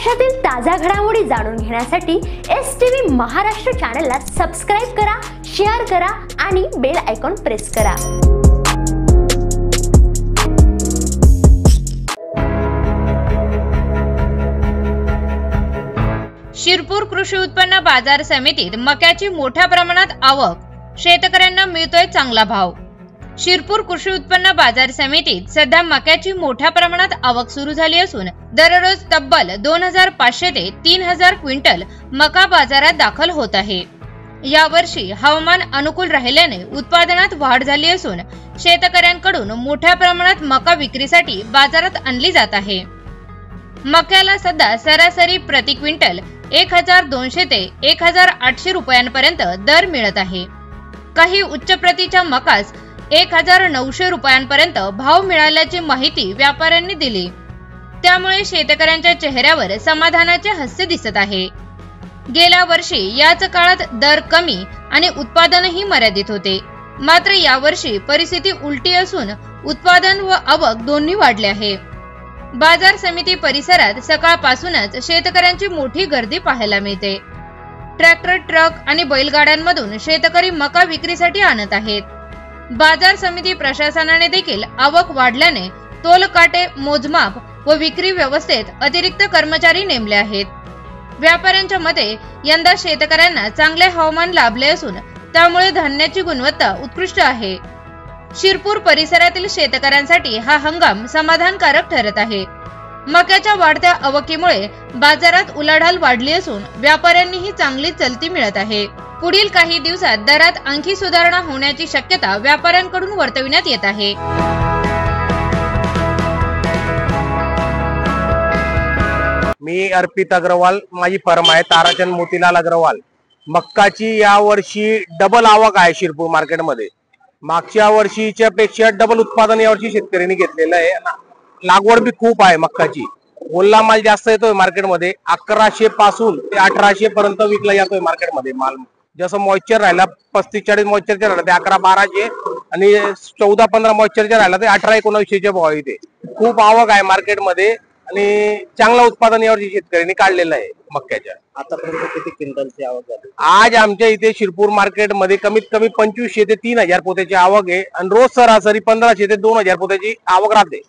महाराष्ट्रातील ताजा घडामोडी जाणून घेण्यासाठी STV महाराष्ट्र चॅनलला सबस्क्राइब करा, शेअर करा आणि बेल आयकॉन प्रेस करा। शिरपूर कृषी उत्पन्न बाजार समितीत मक्याची मोठ्या प्रमाणात आवक, शेतकऱ्यांना मिळतोय चांगला भाव। शिरपूर कृषी उत्पन्न बाजार समितीत सध्या मक्याची मोठ्या प्रमाणात आवक सुरू झाली असून दररोज तब्बल 2500 ते 3000 क्विंटल मका बाजारात दाखल होत आहे। यावर्षी हवामान अनुकूल राहिल्याने उत्पादनात वाढ झाली असून शेतकऱ्यांकडून मोठ्या प्रमाणात मका विक्रीसाठी बाजारात आणली जात आहे। मक्याला सध्या सरासरी प्रति क्विंटल 1200 ते 1800 रुपयांपर्यंत दर मिळत आहे। काही उच्च प्रतीच्या मकास 1900 रुपयांपर्यंत भाव मिळाल्याची माहिती व्यापाऱ्यांनी दिली। त्यामुळे शेतकऱ्यांच्या चेहऱ्यावर समाधानाचे हास्य दिसत आहे। गेल्या वर्षी याच काळात दर कमी आणि उत्पादनही मर्यादित होते, मात्र यावर्षी परिस्थिती उलटी असून उत्पादन व आवक दोन्ही वाढले आहे। बाजार समिती परिसरात सकाळपासूनच शेतकऱ्यांची मोठी गर्दी पाहायला मिळते। ट्रॅक्टर, ट्रक आणि बैलगाड्यांमधून शेतकरी मका विक्रीसाठी आणत आहेत। बाजार समिती प्रशासनाने देखील आवक वाढल्याने तोल काटे, मोजमाप व विक्री व्यवस्थेत अतिरिक्त कर्मचारी नेमले आहेत। व्यापाऱ्यांच्या मते यंदा शेतकऱ्यांना चांगले हवामान लाभले असून त्यामुळे धान्याची गुणवत्ता उत्कृष्ट आहे। शिरपूर परिसरातील शेतकऱ्यांसाठी हा हंगाम समाधानकारक ठरत आहे। मक्याच्या वाढत्या आवकीमुळे बाजारात उलाढाल वाढली असून व्यापाऱ्यांनीही चांगली चलती मिळत आहे। पुढील काही दिवसात दरात आणखी सुधारणा होण्याची शक्यता व्यापाऱ्यांकडून वर्तविण्यात येत आहे। मी अर्पित अग्रवाल, माझी फर्म आहे ताराचंद मोतीलाल अग्रवाल। मक्काची या वर्षी डबल आवक आहे शिरपूर मार्केटमध्ये। मागच्या वर्षीच्या पेक्षा डबल उत्पादन यावर्षी शेतकऱ्यांनी घेतलेलं आहे। लागवड बी खूप आहे मक्काची। ओला माल जास्त येतोय मार्केटमध्ये, 1100 पासून ते 1800 पर्यंत विकला जातोय मार्केटमध्ये माल। जसं मॉइश्चर राहिला 35-40 मॉइश्चरचा राहिला ते 11-1200 आणि 14-15 मॉइश्चरचा राहिला ते 18-1900 भाव येते। खूप आवक आहे मार्केटमध्ये आणि चांगलं उत्पादन यावर्षी शेतकऱ्यांनी काढलेलं आहे मक्याच्या। आतापर्यंत किती क्विंटलची आवक झाली? आज आमच्या इथे शिरपूर मार्केटमध्ये कमीत कमी 2500 ते 3000 पोत्याची आवक आहे आणि रोज सरासरी 1500 ते 2000 पोत्याची आवक राहते।